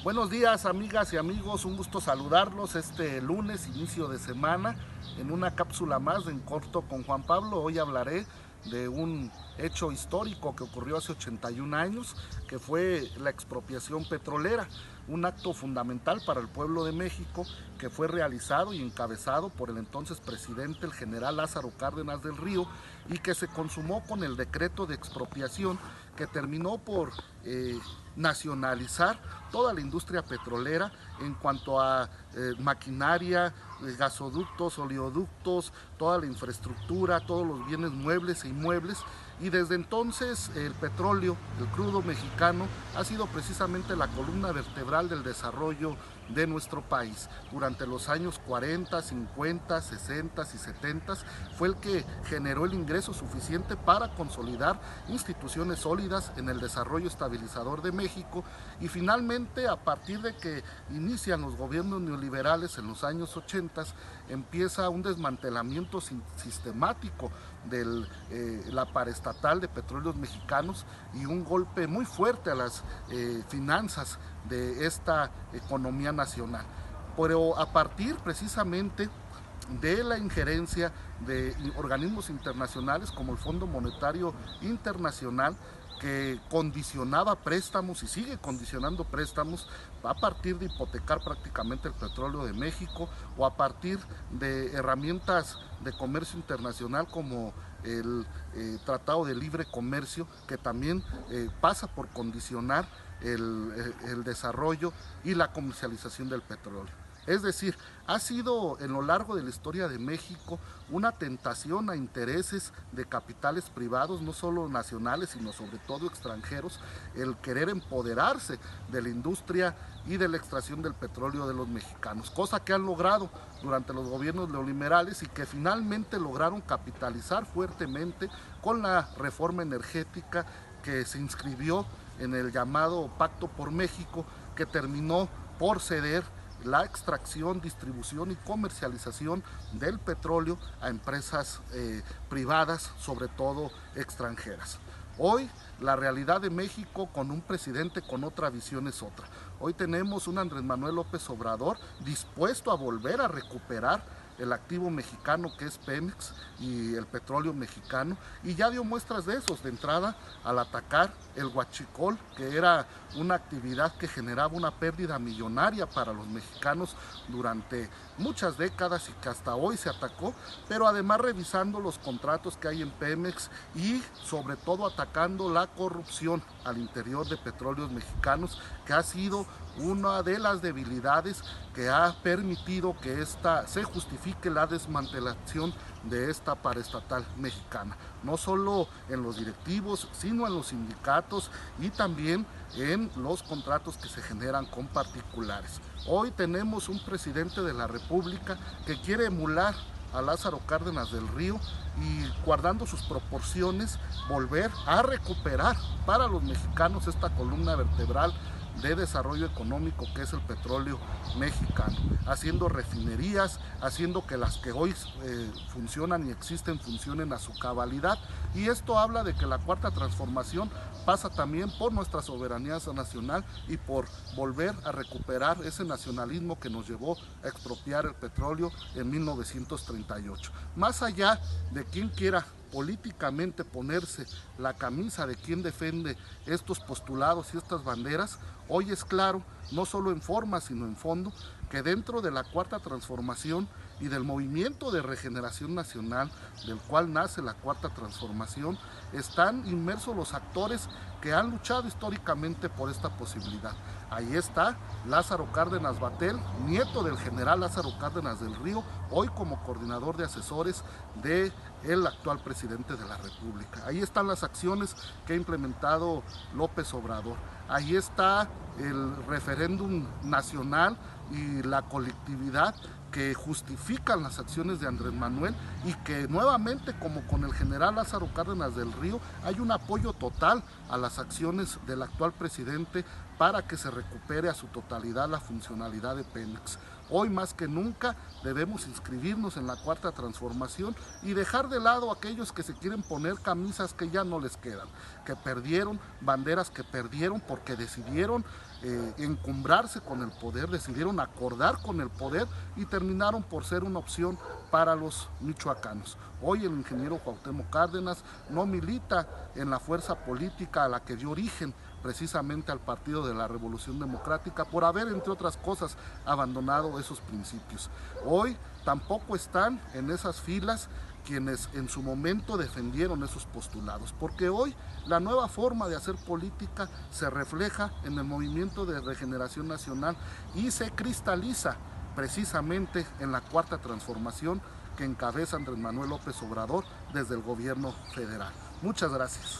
Buenos días, amigas y amigos, un gusto saludarlos este lunes, inicio de semana, en una cápsula más de En Corto con Juan Pablo. Hoy hablaré de un hecho histórico que ocurrió hace 81 años, que fue la expropiación petrolera, un acto fundamental para el pueblo de México que fue realizado y encabezado por el entonces presidente, el general Lázaro Cárdenas del Río, y que se consumó con el decreto de expropiación que terminó por nacionalizar toda la industria petrolera en cuanto a maquinaria, gasoductos, oleoductos, toda la infraestructura, todos los bienes muebles e inmuebles. Y desde entonces el petróleo, el crudo mexicano, ha sido precisamente la columna vertebral del desarrollo de nuestro país. Durante los años 40, 50, 60 y 70 fue el que generó el ingreso suficiente para consolidar instituciones sólidas en el desarrollo estabilizador de México, y finalmente, a partir de que inician los gobiernos neoliberales en los años 80, empieza un desmantelamiento sistemático de la paraestatal de Petróleos Mexicanos y un golpe muy fuerte a las finanzas de esta economía nacional. Pero a partir precisamente de la injerencia de organismos internacionales como el Fondo Monetario Internacional, que condicionaba préstamos y sigue condicionando préstamos a partir de hipotecar prácticamente el petróleo de México, o a partir de herramientas de comercio internacional como el Tratado de Libre Comercio, que también pasa por condicionar el desarrollo y la comercialización del petróleo. Es decir, ha sido en lo largo de la historia de México una tentación a intereses de capitales privados, no solo nacionales, sino sobre todo extranjeros, el querer empoderarse de la industria y de la extracción del petróleo de los mexicanos, cosa que han logrado durante los gobiernos neoliberales y que finalmente lograron capitalizar fuertemente con la reforma energética que se inscribió en el llamado Pacto por México, que terminó por ceder la extracción, distribución y comercialización del petróleo a empresas privadas, sobre todo extranjeras. Hoy la realidad de México con un presidente con otra visión es otra. Hoy tenemos un Andrés Manuel López Obrador dispuesto a volver a recuperar el activo mexicano que es Pemex y el petróleo mexicano, y ya dio muestras de eso de entrada al atacar el huachicol, que era una actividad que generaba una pérdida millonaria para los mexicanos durante muchas décadas y que hasta hoy se atacó, pero además revisando los contratos que hay en Pemex y sobre todo atacando la corrupción al interior de Petróleos Mexicanos, que ha sido una de las debilidades que ha permitido que se justifique la desmantelación de esta paraestatal mexicana, no solo en los directivos, sino en los sindicatos y también en los contratos que se generan con particulares. Hoy tenemos un presidente de la República que quiere emular a Lázaro Cárdenas del Río y, guardando sus proporciones, volver a recuperar para los mexicanos esta columna vertebral de desarrollo económico que es el petróleo mexicano, haciendo refinerías, haciendo que las que hoy funcionan y existen funcionen a su cabalidad. Y esto habla de que la cuarta transformación pasa también por nuestra soberanía nacional y por volver a recuperar ese nacionalismo que nos llevó a expropiar el petróleo en 1938. Más allá de quien quiera políticamente ponerse la camisa de quien defiende estos postulados y estas banderas, hoy es claro, no solo en forma sino en fondo, que dentro de la cuarta transformación y del movimiento de regeneración nacional del cual nace la cuarta transformación, están inmersos los actores que han luchado históricamente por esta posibilidad. Ahí está Lázaro Cárdenas Batel, nieto del general Lázaro Cárdenas del Río, hoy como coordinador de asesores del actual presidente de la República. Ahí están las acciones que ha implementado López Obrador. Ahí está el referéndum nacional y la colectividad que justifican las acciones de Andrés Manuel, y que nuevamente, como con el general Lázaro Cárdenas del Río, hay un apoyo total a las acciones del actual presidente para que se recupere a su totalidad la funcionalidad de Pemex. Hoy más que nunca debemos inscribirnos en la cuarta transformación y dejar de lado a aquellos que se quieren poner camisas que ya no les quedan, que perdieron, banderas que perdieron porque decidieron encumbrarse con el poder, decidieron acordar con el poder y terminaron por ser una opción para los michoacanos. Hoy el ingeniero Cuauhtémoc Cárdenas no milita en la fuerza política a la que dio origen precisamente al Partido de la Revolución Democrática por haber, entre otras cosas, abandonado esos principios. Hoy tampoco están en esas filas quienes en su momento defendieron esos postulados, porque hoy la nueva forma de hacer política se refleja en el Movimiento de Regeneración Nacional y se cristaliza precisamente en la cuarta transformación que encabeza Andrés Manuel López Obrador desde el gobierno federal. Muchas gracias.